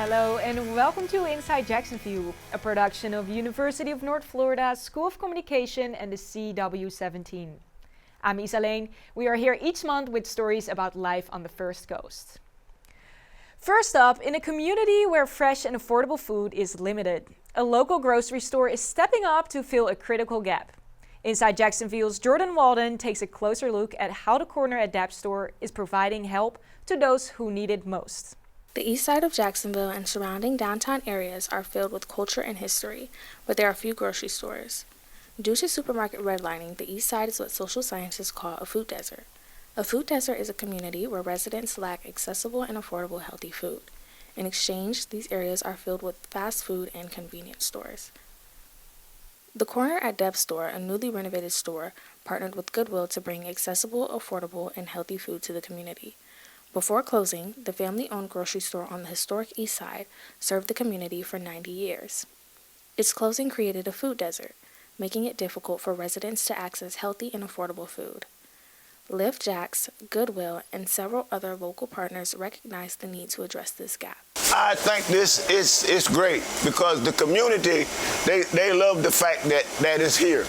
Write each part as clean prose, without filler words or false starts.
Hello and welcome to Inside Jacksonville, a production of University of North Florida's School of Communication and the CW17. I'm Isa Lane. We are here each month with stories about life on the First Coast. First up, in a community where fresh and affordable food is limited, a local grocery store is stepping up to fill a critical gap. Inside Jacksonville's Jordan Walden takes a closer look at how the corner at Dap store is providing help to those who need it most. The east side of Jacksonville and surrounding downtown areas are filled with culture and history, but there are few grocery stores. Due to supermarket redlining, the east side is what social scientists call a food desert. A food desert is a community where residents lack accessible and affordable healthy food. In exchange, these areas are filled with fast food and convenience stores. The Corner at Dep store, a newly renovated store, partnered with Goodwill to bring accessible, affordable, and healthy food to the community. Before closing, the family-owned grocery store on the historic east side served the community for 90 years. Its closing created a food desert, making it difficult for residents to access healthy and affordable food. Lift Jacks, Goodwill, and several other local partners recognized the need to address this gap. I think this is great because the community, they love the fact that it's here.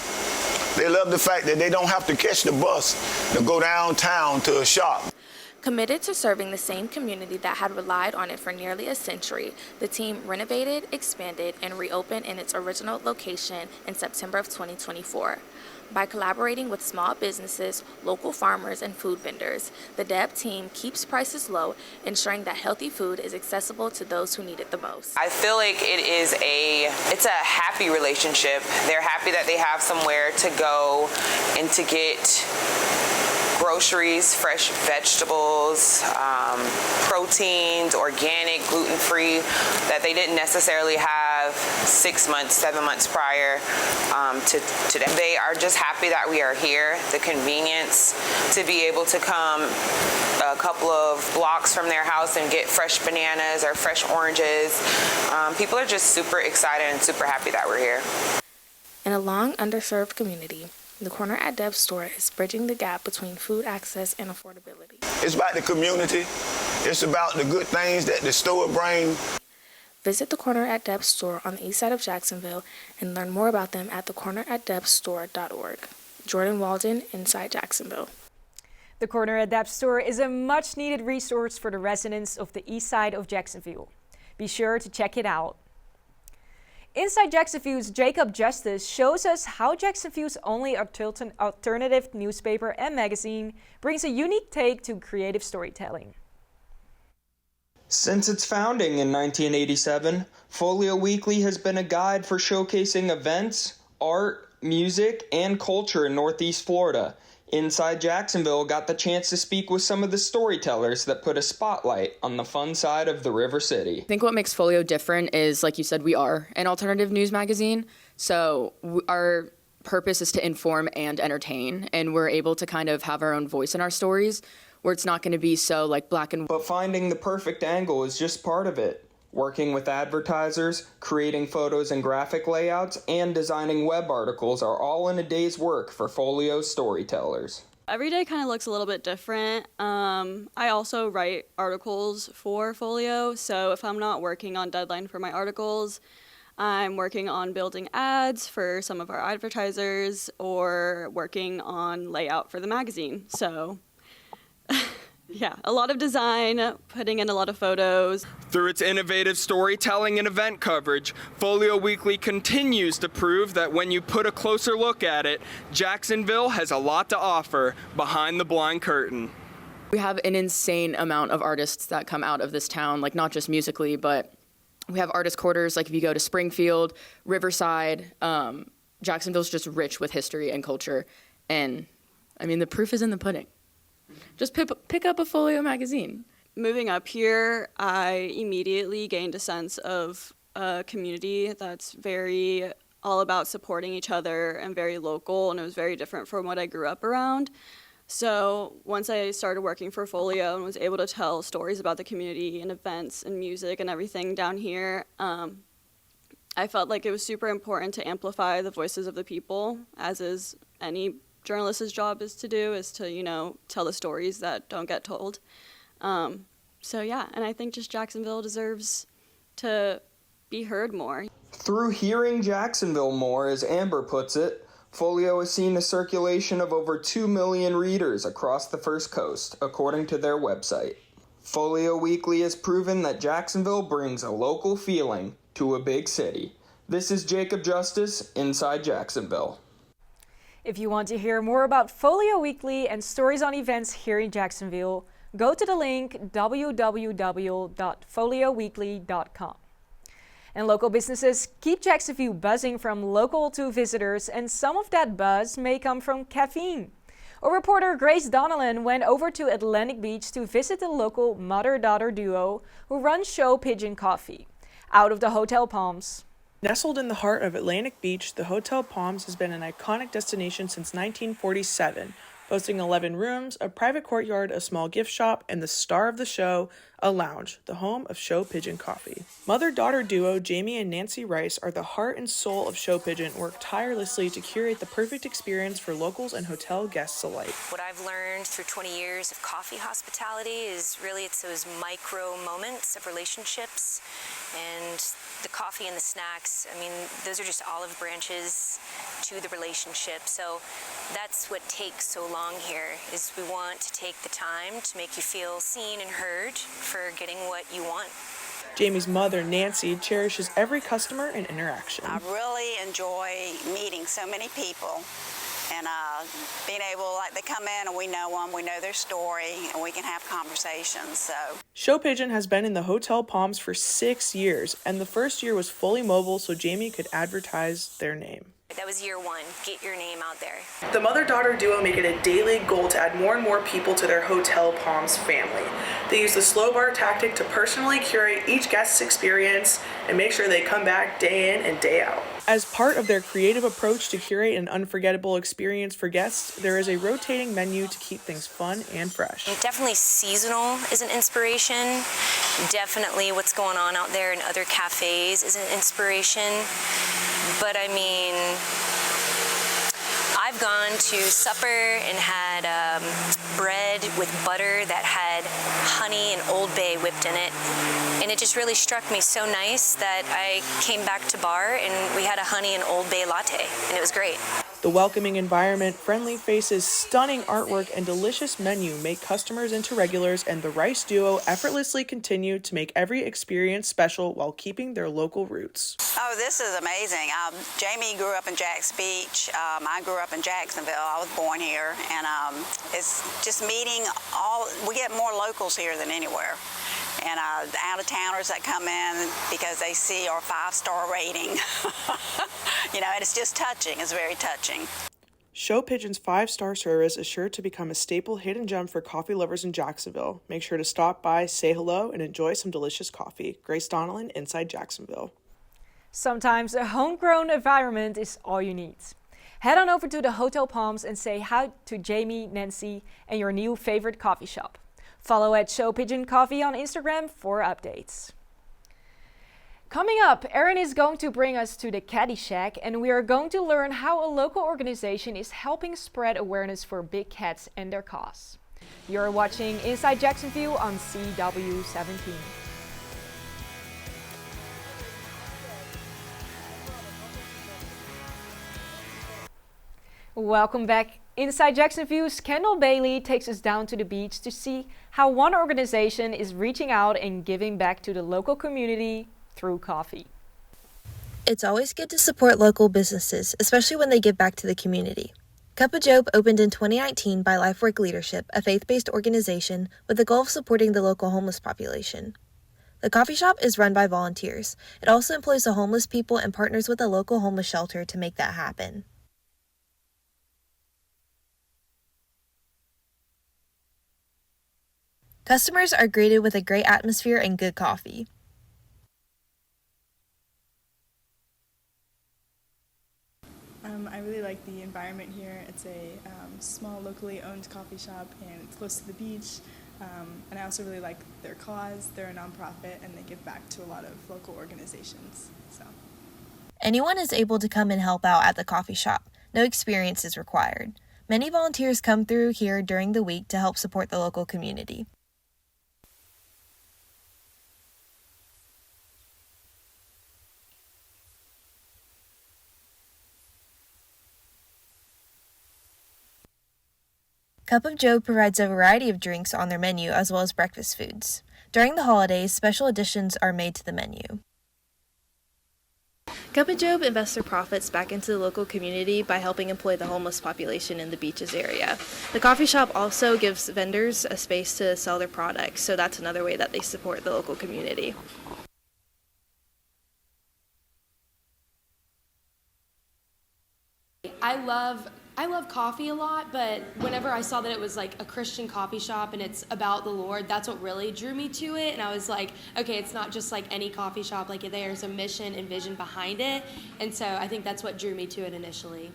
They love the fact that they don't have to catch the bus to go downtown to a shop. Committed to serving the same community that had relied on it for nearly a century, the team renovated, expanded, and reopened in its original location in September of 2024. By collaborating with small businesses, local farmers, and food vendors, the DEB team keeps prices low, ensuring that healthy food is accessible to those who need it the most. I feel like it's a happy relationship. They're happy that they have somewhere to go and to get groceries, fresh vegetables, proteins, organic, gluten-free, that they didn't necessarily have 6 months, 7 months prior to today. They are just happy that we are here, the convenience to be able to come a couple of blocks from their house and get fresh bananas or fresh oranges. People are just super excited and super happy that we're here. In a long underserved community, the Corner at Dep store is bridging the gap between food access and affordability. It's about the community. It's about the good things that the store brings. Visit the Corner at Dep store on the east side of Jacksonville and learn more about them at thecorneratdepstore.org. Jordan Walden, Inside Jacksonville. The Corner at Dap store is a much-needed resource for the residents of the east side of Jacksonville. Be sure to check it out. Inside Jacksonville's Jacob Justice shows us how Jacksonville's only alternative newspaper and magazine brings a unique take to creative storytelling. Since its founding in 1987, Folio Weekly has been a guide for showcasing events, art, music, and culture in Northeast Florida. Inside Jacksonville got the chance to speak with some of the storytellers that put a spotlight on the fun side of the River City. I think what makes Folio different is, like you said, we are an alternative news magazine. So our purpose is to inform and entertain, and we're able to kind of have our own voice in our stories where it's not going to be so like black and white. But finding the perfect angle is just part of it. Working with advertisers, creating photos and graphic layouts, and designing web articles are all in a day's work for Folio storytellers. Every day kind of looks a little bit different. I also write articles for Folio, so if I'm not working on deadline for my articles, I'm working on building ads for some of our advertisers or working on layout for the magazine. So yeah, a lot of design, putting in a lot of photos. Through its innovative storytelling and event coverage, Folio Weekly continues to prove that when you put a closer look at it, Jacksonville has a lot to offer behind the blind curtain. We have an insane amount of artists that come out of this town, like not just musically, but we have artist quarters. Like if you go to Springfield, Riverside, Jacksonville's just rich with history and culture. And I mean, the proof is in the pudding. Just pick up a Folio magazine. Moving up here, I immediately gained a sense of a community that's very all about supporting each other and very local, and it was very different from what I grew up around. So once I started working for Folio and was able to tell stories about the community and events and music and everything down here, I felt like it was super important to amplify the voices of the people, as is any journalist's job is to do, is to, tell the stories that don't get told. So yeah, and I think just Jacksonville deserves to be heard more. Through hearing Jacksonville more, as Amber puts it, Folio has seen a circulation of over 2 million readers across the First Coast, according to their website. Folio Weekly has proven that Jacksonville brings a local feeling to a big city. This is Jacob Justice, Inside Jacksonville. If you want to hear more about Folio Weekly and stories on events here in Jacksonville, go to the link www.folioweekly.com. And local businesses keep Jacksonville buzzing from local to visitors, and some of that buzz may come from caffeine. Our reporter Grace Donnellan went over to Atlantic Beach to visit the local mother-daughter duo who runs Show Pigeon Coffee out of the Hotel Palms. Nestled in the heart of Atlantic Beach, the Hotel Palms has been an iconic destination since 1947, boasting 11 rooms, a private courtyard, a small gift shop, and the star of the show, a lounge, the home of Show Pigeon Coffee. Mother-daughter duo Jamie and Nancy Rice are the heart and soul of Show Pigeon and work tirelessly to curate the perfect experience for locals and hotel guests alike. What I've learned through 20 years of coffee hospitality is really it's those micro moments of relationships, and the coffee and the snacks, I mean, those are just olive branches to the relationship. So that's what takes so long here, is we want to take the time to make you feel seen and heard for getting what you want. Jamie's mother, Nancy, cherishes every customer and interaction. I really enjoy meeting so many people and being able, like, they come in and we know them, we know their story, and we can have conversations. So Show Pigeon has been in the Hotel Palms for 6 years, and the first year was fully mobile so Jamie could advertise their name. That was year one, get your name out there. The mother-daughter duo make it a daily goal to add more and more people to their Hotel Palms family. They use the slow bar tactic to personally curate each guest's experience and make sure they come back day in and day out. As part of their creative approach to curate an unforgettable experience for guests, there is a rotating menu to keep things fun and fresh. Definitely seasonal is an inspiration. Definitely what's going on out there in other cafes is an inspiration. But I mean, I've gone to supper and had bread with butter that had honey and Old Bay whipped in it. And it just really struck me so nice that I came back to bar and we had a honey and Old Bay latte, and it was great. The welcoming environment, friendly faces, stunning artwork, and delicious menu make customers into regulars, and the Rice duo effortlessly continue to make every experience special while keeping their local roots. oh, this is amazing. Jamie grew up in Jacks Beach. I grew up in Jacksonville. I was born here, and it's just meeting we get more locals here than anywhere. And the out-of-towners that come in because they see our 5-star rating. You know, and it's just touching. It's very touching. Show Pigeon's 5-star service is sure to become a staple hidden gem for coffee lovers in Jacksonville. Make sure to stop by, say hello, and enjoy some delicious coffee. Grace Donnellan, Inside Jacksonville. Sometimes a homegrown environment is all you need. Head on over to the Hotel Palms and say hi to Jamie, Nancy, and your new favorite coffee shop. Follow at Show Pigeon Coffee on Instagram for updates. Coming up, Erin is going to bring us to the Caddy Shack, and we are going to learn how a local organization is helping spread awareness for big cats and their cause. You're watching Inside Jacksonville on CW17. Welcome back. Inside Jacksonville's Kendall Bailey takes us down to the beach to see how one organization is reaching out and giving back to the local community through coffee. It's always good to support local businesses, especially when they give back to the community. Cup of Job opened in 2019 by Lifework Leadership, a faith-based organization with the goal of supporting the local homeless population. The coffee shop is run by volunteers. It also employs the homeless people and partners with a local homeless shelter to make that happen. Customers are greeted with a great atmosphere and good coffee. I really like the environment here. It's a small, locally owned coffee shop, and it's close to the beach. And I also really like their cause. They're a nonprofit, and they give back to a lot of local organizations. Anyone is able to come and help out at the coffee shop. No experience is required. Many volunteers come through here during the week to help support the local community. Cup of Joe provides a variety of drinks on their menu as well as breakfast foods. During the holidays, special additions are made to the menu. Cup of Joe invests their profits back into the local community by helping employ the homeless population in the beaches area. The coffee shop also gives vendors a space to sell their products, so that's another way that they support the local community. I love coffee a lot, but whenever I saw that it was like a Christian coffee shop and it's about the Lord, that's what really drew me to it. And I was like, okay, it's not just like any coffee shop, like there's a mission and vision behind it. And so I think that's what drew me to it initially.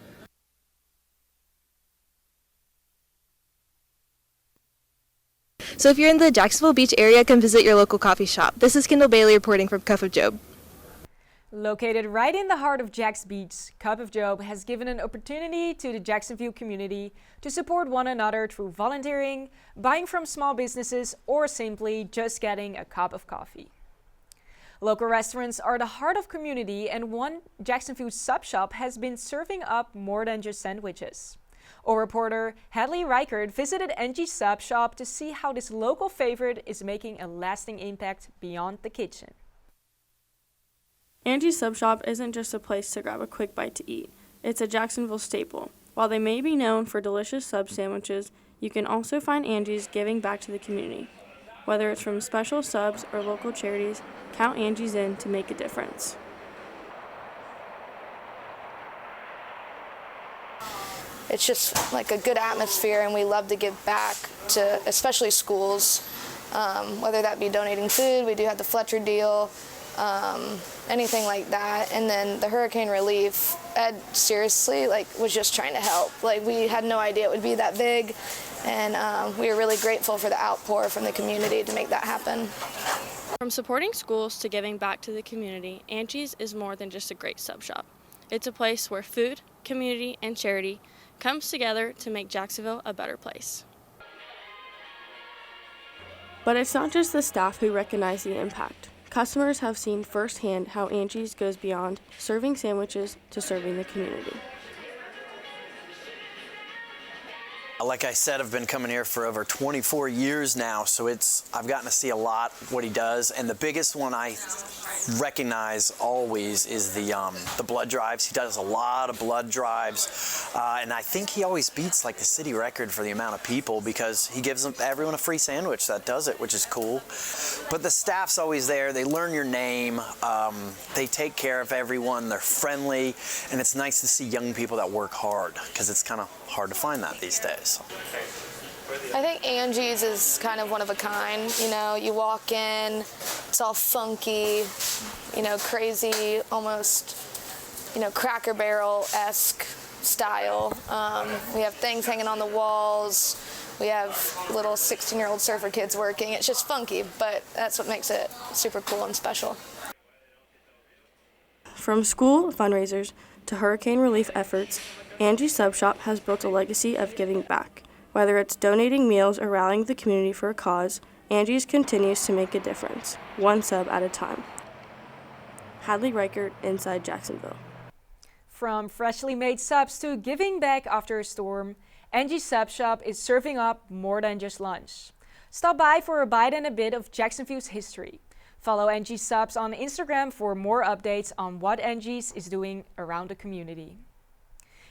So if you're in the Jacksonville Beach area, come visit your local coffee shop. This is Kendall Bailey reporting from Cup of Job. Located right in the heart of Jack's Beach, Cup of Job has given an opportunity to the Jacksonville community to support one another through volunteering, buying from small businesses, or simply just getting a cup of coffee. Local restaurants are the heart of community, and one Jacksonville sub shop has been serving up more than just sandwiches. Our reporter Hadley Reichert visited Angie's sub shop to see how this local favorite is making a lasting impact beyond the kitchen. Angie's Sub Shop isn't just a place to grab a quick bite to eat. It's a Jacksonville staple. While they may be known for delicious sub sandwiches, you can also find Angie's giving back to the community. Whether it's from special subs or local charities, count Angie's in to make a difference. It's just like a good atmosphere, and we love to give back to especially schools, whether that be donating food. We do have the Fletcher deal. Anything like that. And then the hurricane relief, Ed seriously was just trying to help. We had no idea it would be that big, and we are really grateful for the outpour from the community to make that happen. From supporting schools to giving back to the community, Angie's is more than just a great sub shop. It's a place where food, community, and charity comes together to make Jacksonville a better place. But it's not just the staff who recognize the impact. Customers have seen firsthand how Angie's goes beyond serving sandwiches to serving the community. Like I said, I've been coming here for over 24 years now, so I've gotten to see a lot what he does, and the biggest one I recognize always is the blood drives. He does a lot of blood drives, and I think he always beats the city record for the amount of people because he gives everyone a free sandwich that does it, which is cool. But the staff's always there. They learn your name. They take care of everyone. They're friendly, and it's nice to see young people that work hard because it's kind of hard to find that these days. I think Angie's is kind of one of a kind. You walk in, it's all funky, crazy, almost, Cracker Barrel-esque style. We have things hanging on the walls. We have little 16-year-old surfer kids working. It's just funky, but that's what makes it super cool and special. From school fundraisers to hurricane relief efforts, Angie's Sub Shop has built a legacy of giving back. Whether it's donating meals or rallying the community for a cause, Angie's continues to make a difference, one sub at a time. Hadley Reichert, Inside Jacksonville. From freshly made subs to giving back after a storm, Angie's Sub Shop is serving up more than just lunch. Stop by for a bite and a bit of Jacksonville's history. Follow Angie's Subs on Instagram for more updates on what Angie's is doing around the community.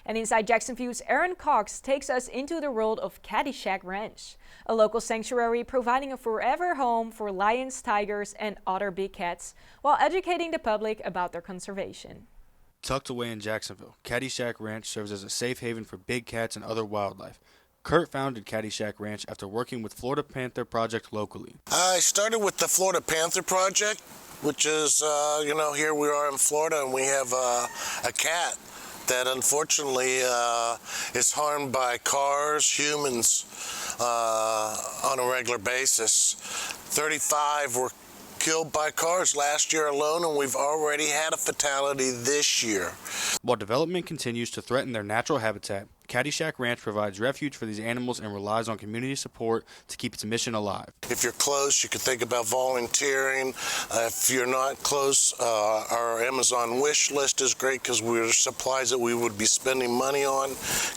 And Inside Jacksonville's Aaron Cox takes us into the world of Caddyshack Ranch, a local sanctuary providing a forever home for lions, tigers, and other big cats, while educating the public about their conservation. Tucked away in Jacksonville, Caddyshack Ranch serves as a safe haven for big cats and other wildlife. Kurt founded Caddyshack Ranch after working with Florida Panther Project locally. I started with the Florida Panther Project, which is, here we are in Florida, and we have a cat that unfortunately is harmed by cars, humans on a regular basis. 35 were killed by cars last year alone, and we've already had a fatality this year. While development continues to threaten their natural habitat, Caddyshack Ranch provides refuge for these animals and relies on community support to keep its mission alive. If you're close, you could think about volunteering. If you're not close, our Amazon wish list is great because we're supplies that we would be spending money on.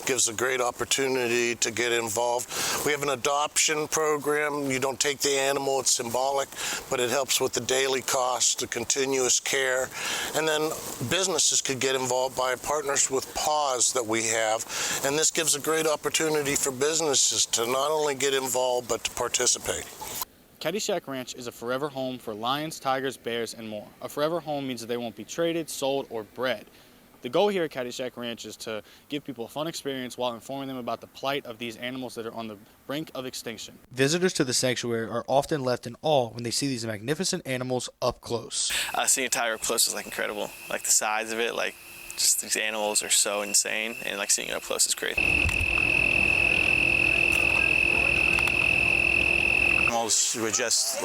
Gives a great opportunity to get involved. We have an adoption program. You don't take the animal, it's symbolic, but it helps with the daily cost, the continuous care. And then businesses could get involved by partners with paws that we have. And this gives a great opportunity for businesses to not only get involved, but to participate. Caddyshack Ranch is a forever home for lions, tigers, bears, and more. A forever home means that they won't be traded, sold, or bred. The goal here at Caddyshack Ranch is to give people a fun experience while informing them about the plight of these animals that are on the brink of extinction. Visitors to the sanctuary are often left in awe when they see these magnificent animals up close. Seeing a tiger up close is like incredible. Like the size of it, like just these animals are so insane, and like seeing it up close is great. Animals were just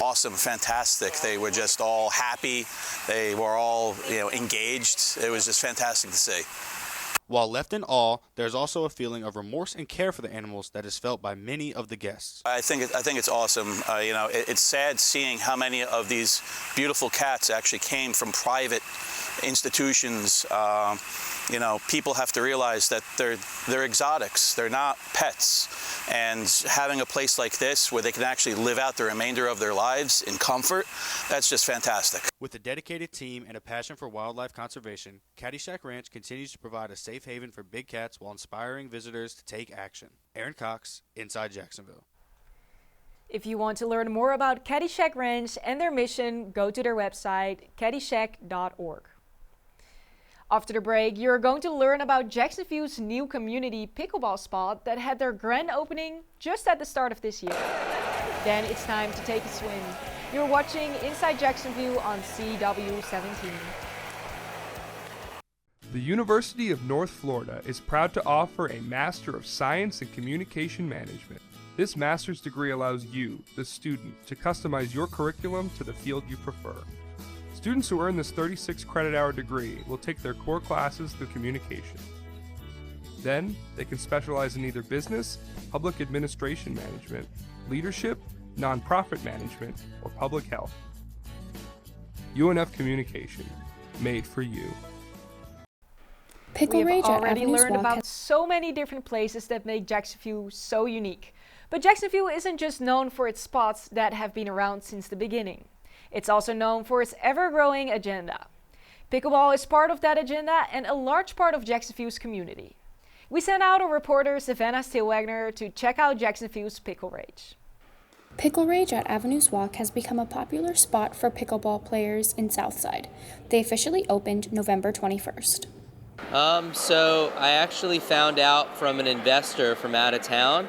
awesome, fantastic. They were just all happy. They were all, engaged. It was just fantastic to see. While left in awe, there's also a feeling of remorse and care for the animals that is felt by many of the guests. I think it's awesome. It's sad seeing how many of these beautiful cats actually came from private institutions. People have to realize that they're exotics. They're not pets. And having a place like this where they can actually live out the remainder of their lives in comfort, that's just fantastic. With a dedicated team and a passion for wildlife conservation, Caddyshack Ranch continues to provide a safe haven for big cats while inspiring visitors to take action. Aaron Cox, Inside Jacksonville. If you want to learn more about Caddyshack Ranch and their mission, go to their website, caddyshack.org. After the break, you're going to learn about Jacksonville's new community pickleball spot that had their grand opening just at the start of this year. Then it's time to take a swim. You're watching Inside Jacksonville on CW17. The University of North Florida is proud to offer a Master of Science in Communication Management. This master's degree allows you, the student, to customize your curriculum to the field you prefer. Students who earn this 36 credit hour degree will take their core classes through communication. Then, they can specialize in either business, public administration management, leadership, nonprofit management, or public health. UNF Communication, made for you. We've already learned about so many different places that make Jacksonville so unique. But Jacksonville isn't just known for its spots that have been around since the beginning. It's also known for its ever-growing agenda. Pickleball is part of that agenda and a large part of Jacksonville's community. We sent out a reporter, Savannah Stillwagner, to check out Jacksonville's Pickle Rage. Pickle Rage at Avenues Walk has become a popular spot for pickleball players in Southside. They officially opened November 21st. So I actually found out from an investor from out of town,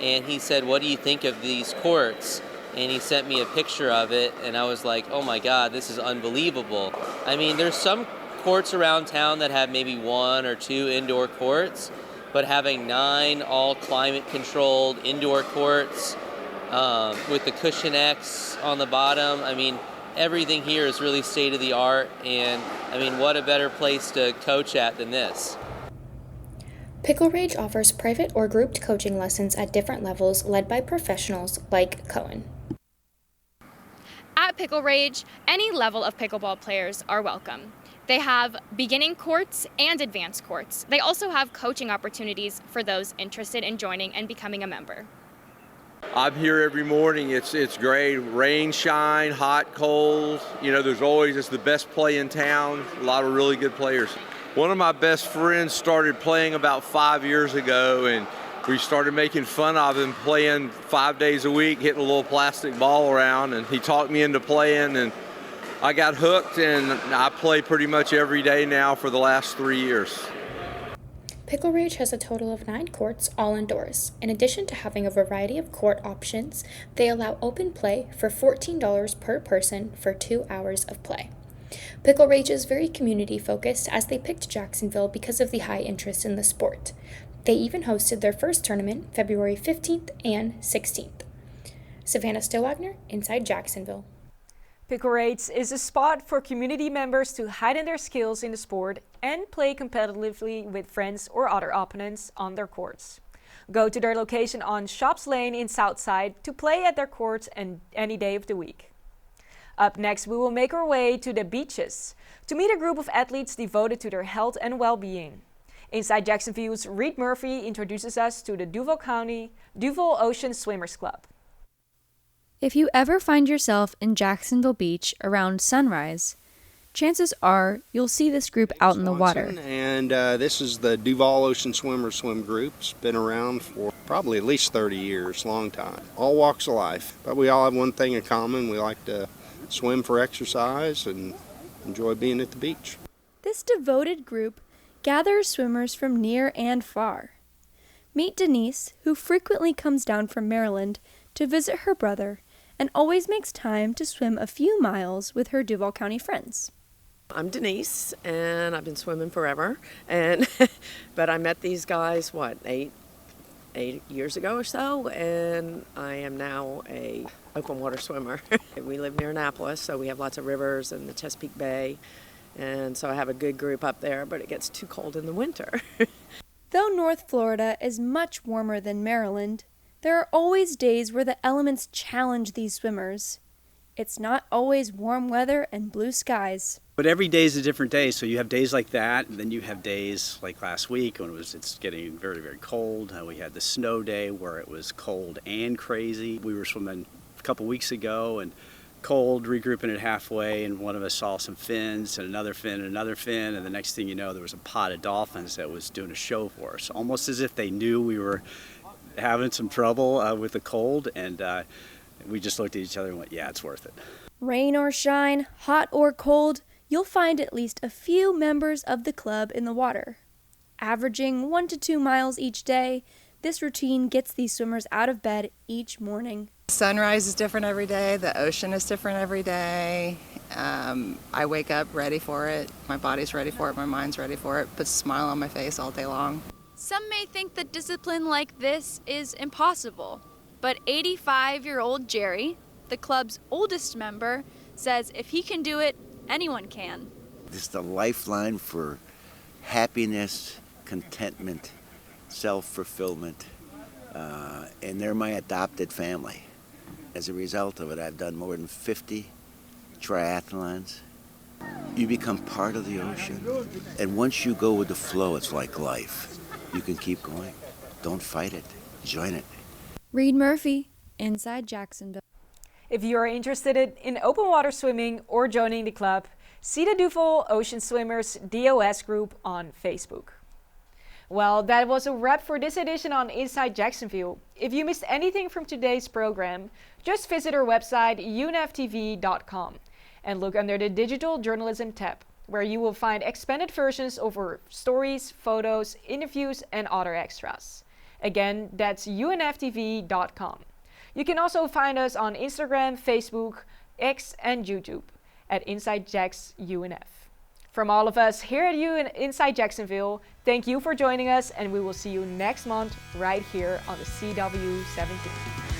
and he said, "What do you think of these courts?" And he sent me a picture of it, and I was like, oh my God, this is unbelievable. I mean, there's some courts around town that have maybe 1 or 2 indoor courts, but having 9 all climate controlled indoor courts with the Cushion X on the bottom, I mean, everything here is really state of the art, and I mean, what a better place to coach at than this. Pickle Rage offers private or grouped coaching lessons at different levels led by professionals like Cohen. At Pickle Rage, any level of pickleball players are welcome. They have beginning courts and advanced courts. They also have coaching opportunities for those interested in joining and becoming a member. I'm here every morning. It's great. Rain, shine, hot, cold. There's always, it's the best play in town. A lot of really good players. One of my best friends started playing about 5 years ago, and we started making fun of him playing 5 days a week, hitting a little plastic ball around, and he talked me into playing, and I got hooked, and I play pretty much every day now for the last 3 years. Pickle Rage has a total of 9 courts, all indoors. In addition to having a variety of court options, they allow open play for $14 per person for 2 hours of play. Pickle Rage is very community focused as they picked Jacksonville because of the high interest in the sport. They even hosted their first tournament February 15th and 16th. Savannah Stillwagner, Inside Jacksonville. Pickle Raids is a spot for community members to heighten their skills in the sport and play competitively with friends or other opponents on their courts. Go to their location on Shops Lane in Southside to play at their courts any day of the week. Up next, we will make our way to the beaches to meet a group of athletes devoted to their health and well-being. Inside Jacksonville's Reed Murphy introduces us to the Duval Ocean Swimmers Club. If you ever find yourself in Jacksonville Beach around sunrise, chances are you'll see this group out in the water. And this is the Duval Ocean Swimmers Swim Group. It's been around for probably at least 30 years, long time. All walks of life, but we all have one thing in common. We like to swim for exercise and enjoy being at the beach. This devoted group gathers swimmers from near and far. Meet Denise, who frequently comes down from Maryland to visit her brother and always makes time to swim a few miles with her Duval County friends. I'm Denise, and I've been swimming forever, but I met these guys, 8 years ago or so, and I am now a open water swimmer. We live near Annapolis, so we have lots of rivers and the Chesapeake Bay, and so I have a good group up there, but it gets too cold in the winter. Though North Florida is much warmer than Maryland, there are always days where the elements challenge these swimmers. It's not always warm weather and blue skies. But every day is a different day, so you have days like that, and then you have days like last week when it's getting very, very cold. We had the snow day where it was cold and crazy. We were swimming a couple weeks ago and cold, regrouping it halfway, and one of us saw some fins and another fin, and the next thing you know, there was a pod of dolphins that was doing a show for us, almost as if they knew we were having some trouble with the cold, and we just looked at each other and went, yeah, it's worth it. Rain or shine, hot or cold, you'll find at least a few members of the club in the water. Averaging 1 to 2 miles each day, this routine gets these swimmers out of bed each morning. Sunrise is different every day. The ocean is different every day. I wake up ready for it. My body's ready for it. My mind's ready for it. Puts a smile on my face all day long. Some may think that discipline like this is impossible, but 85-year-old Jerry, the club's oldest member, says if he can do it, anyone can. This is the lifeline for happiness, contentment, self-fulfillment, and they're my adopted family. As a result of it, I've done more than 50 triathlons. You become part of the ocean, and once you go with the flow, it's like life. You can keep going. Don't fight it. Join it. Reed Murphy, Inside Jacksonville. If you are interested in open water swimming or joining the club, see the Duval Ocean Swimmers DOS group on Facebook. Well, that was a wrap for this edition on Inside Jacksonville. If you missed anything from today's program, just visit our website unftv.com and look under the Digital Journalism tab, where you will find expanded versions of our stories, photos, interviews, and other extras. Again, that's unftv.com. You can also find us on Instagram, Facebook, X, and YouTube at Inside Jacks UNF. From all of us here at Inside Jacksonville, thank you for joining us, and we will see you next month right here on the CW17.